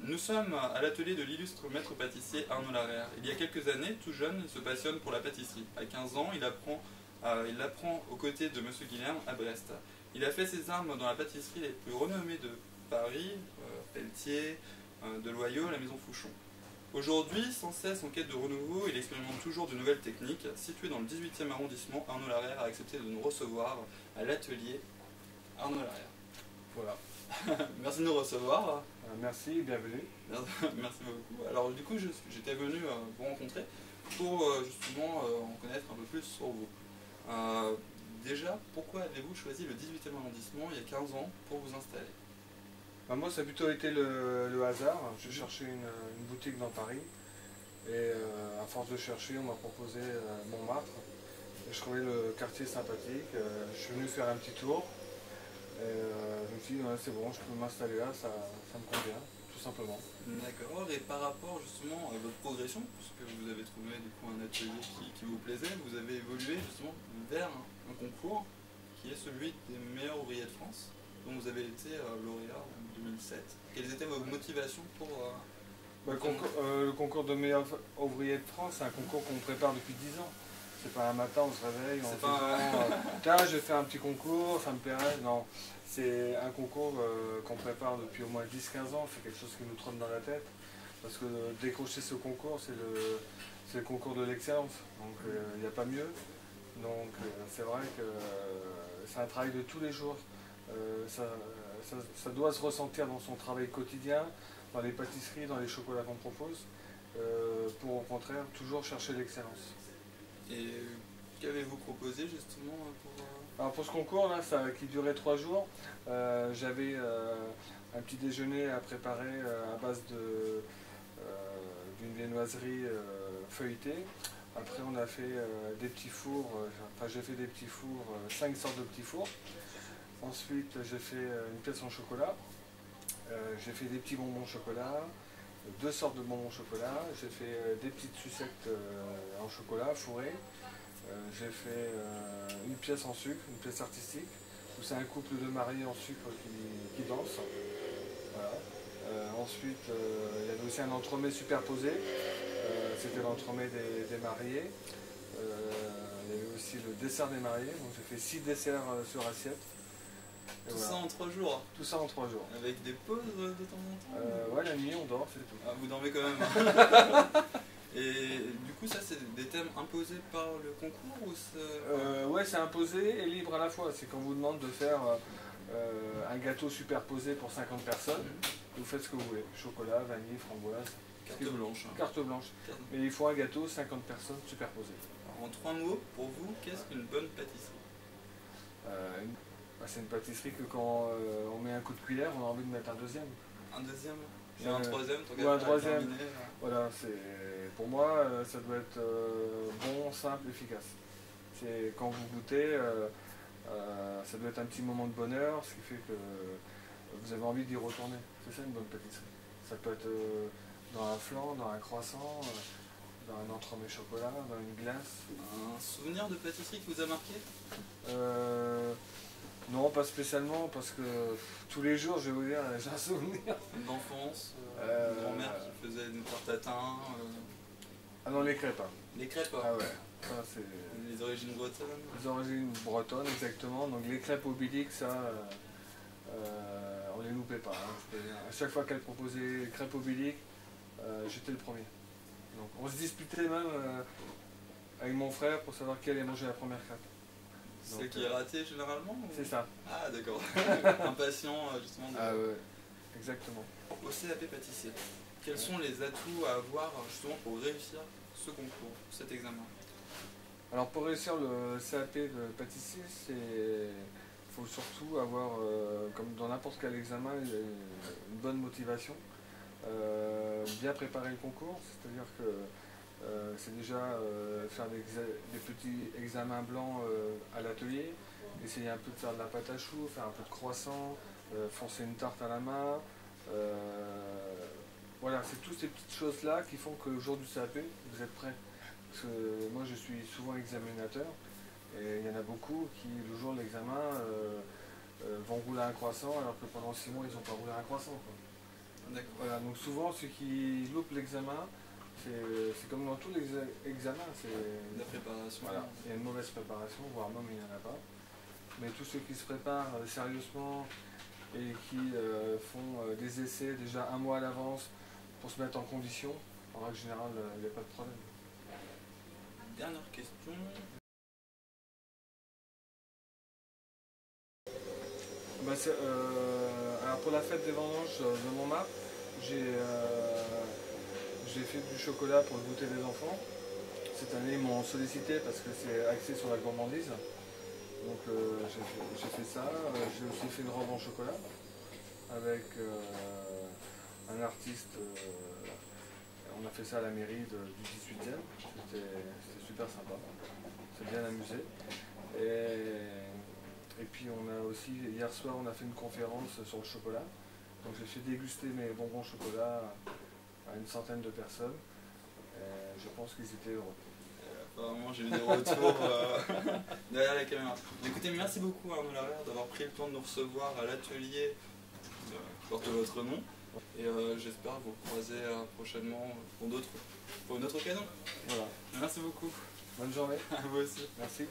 Nous sommes à l'atelier de l'illustre maître pâtissier Arnaud Larère. Il y a quelques années, tout jeune, il se passionne pour la pâtisserie. À 15 ans, il apprend aux côtés de Monsieur Guilherme à Brest. Il a fait ses armes dans la pâtisserie les plus renommées de Paris, Pelletier, de Loyau, la Maison Fouchon. Aujourd'hui, sans cesse en quête de renouveau, il expérimente toujours de nouvelles techniques. Situé dans le 18e arrondissement, Arnaud Larère a accepté de nous recevoir à l'atelier Arnaud Larère. Voilà. Merci de nous recevoir. Merci, bienvenue. Merci beaucoup. Alors du coup, j'étais venu vous rencontrer pour justement en connaître un peu plus sur vous. Déjà, pourquoi avez-vous choisi le 18e arrondissement il y a 15 ans pour vous installer? Moi, ça a plutôt été le hasard. Je cherchais une boutique dans Paris et à force de chercher, on m'a proposé Montmartre. Et je trouvais le quartier sympathique. Je suis venu faire un petit tour. Et je me suis dit, ouais, c'est bon, je peux m'installer là, ça me convient, tout simplement. D'accord, et par rapport justement à votre progression, puisque vous avez trouvé du coup un atelier qui vous plaisait, vous avez évolué justement vers un concours qui est celui des meilleurs ouvriers de France, dont vous avez été lauréat en 2007. Quelles étaient vos motivations pour... Le concours de meilleurs ouvriers de France, c'est un concours qu'on prépare depuis 10 ans. C'est pas un matin, on se réveille, on se dit, tiens, je vais faire un petit concours, ça me plairait. Non, c'est un concours qu'on prépare depuis au moins 10-15 ans, c'est quelque chose qui nous trotte dans la tête. Parce que décrocher ce concours, c'est le concours de l'excellence. Donc il n'y a pas mieux. Donc c'est vrai que c'est un travail de tous les jours. Ça doit se ressentir dans son travail quotidien, dans les pâtisseries, dans les chocolats qu'on propose, pour au contraire toujours chercher l'excellence. Et qu'avez-vous proposé justement pour... Alors pour ce concours là, qui durait 3 jours, j'avais un petit déjeuner à préparer à base d'une viennoiserie feuilletée. Après on a fait des petits fours, j'ai fait des petits fours, 5 sortes de petits fours. Ensuite j'ai fait une pièce en chocolat, j'ai fait des petits bonbons au chocolat, 2 sortes de bonbons au chocolat, j'ai fait des petites sucettes en chocolat fourrées, j'ai fait une pièce en sucre, une pièce artistique, où c'est un couple de mariés en sucre qui danse. Voilà. Ensuite, il y avait aussi un entremets superposé, c'était l'entremet des mariés. Il y avait aussi le dessert des mariés, donc j'ai fait 6 desserts sur assiette. Tout ça en 3 jours? Tout ça en 3 jours. Avec des pauses de temps en temps? Ouais, la nuit on dort, c'est tout. Ah, vous dormez quand même. Et du coup, ça, c'est des thèmes imposés par le concours ou ouais, c'est imposé et libre à la fois. C'est qu'on vous demande de faire un gâteau superposé pour 50 personnes. Vous faites ce que vous voulez. Chocolat, vanille, framboise. Carte blanche. Carte blanche. Mais il faut un gâteau, 50 personnes superposé. En 3 mots, pour vous, qu'est-ce qu'une bonne pâtisserie? C'est une pâtisserie que quand on met un coup de cuillère, on a envie de mettre un deuxième. Un deuxième? Et un troisième? Ou un troisième. Voilà, pour moi, ça doit être bon, simple, efficace. Quand vous goûtez, ça doit être un petit moment de bonheur, ce qui fait que vous avez envie d'y retourner. C'est ça une bonne pâtisserie. Ça peut être dans un flan, dans un croissant, dans un entremets chocolat, dans une glace. Un souvenir de pâtisserie qui vous a marqué? Non, pas spécialement, parce que tous les jours, je vais vous dire, j'ai un souvenir. D'enfance, une grand-mère qui faisait une tarte à thym. Ah non, les crêpes. Hein. Les crêpes? Ah ouais. Ça, c'est... Les origines bretonnes? Les origines bretonnes, exactement. Donc les crêpes au bilic, ça, on les loupait pas. Hein. À chaque fois qu'elle proposait crêpes au bilic, j'étais le premier. Donc on se disputait même avec mon frère pour savoir qui allait manger la première crêpe. Celle qui est ratée généralement ou... C'est ça. Ah d'accord. Impatient justement de... Ah ouais, exactement. Au CAP pâtissier, quels sont les atouts à avoir justement pour réussir ce concours, cet examen? Alors pour réussir le CAP de pâtissier, il faut surtout avoir, comme dans n'importe quel examen, une bonne motivation, bien préparer le concours, c'est-à-dire que c'est déjà faire des petits examens blancs à l'atelier, essayer un peu de faire de la pâte à choux, faire un peu de croissant, foncer une tarte à la main. Voilà, c'est toutes ces petites choses-là qui font que le jour du CAP, vous êtes prêts. Parce que moi je suis souvent examinateur et il y en a beaucoup qui le jour de l'examen vont rouler un croissant alors que pendant 6 mois ils n'ont pas roulé un croissant. Quoi. D'accord. Voilà, donc souvent ceux qui loupent l'examen, c'est comme dans tous les examens, La préparation. voilà, il y a une mauvaise préparation, voire même il n'y en a pas. Mais tous ceux qui se préparent sérieusement et qui font des essais déjà un mois à l'avance pour se mettre en condition, en règle générale, il n'y a pas de problème. Dernière question. Bah, alors pour la fête des vendanges de Montmartre, j'ai fait du chocolat pour le goûter des enfants. Cette année, ils m'ont sollicité parce que c'est axé sur la gourmandise. Donc j'ai fait ça. J'ai aussi fait une robe en chocolat avec un artiste. On a fait ça à la mairie du 18e. C'était super sympa. C'est bien amusé. Et puis on a aussi, hier soir, on a fait une conférence sur le chocolat. Donc j'ai fait déguster mes bonbons chocolat à une centaine de personnes. Et je pense qu'ils étaient heureux. Apparemment, j'ai eu des retours derrière la caméra. Écoutez, merci beaucoup Arnaud Larère d'avoir pris le temps de nous recevoir à l'atelier qui porte votre nom. Et j'espère vous croiser prochainement pour une autre occasion. Voilà. Merci beaucoup. Bonne journée. À vous aussi. Merci.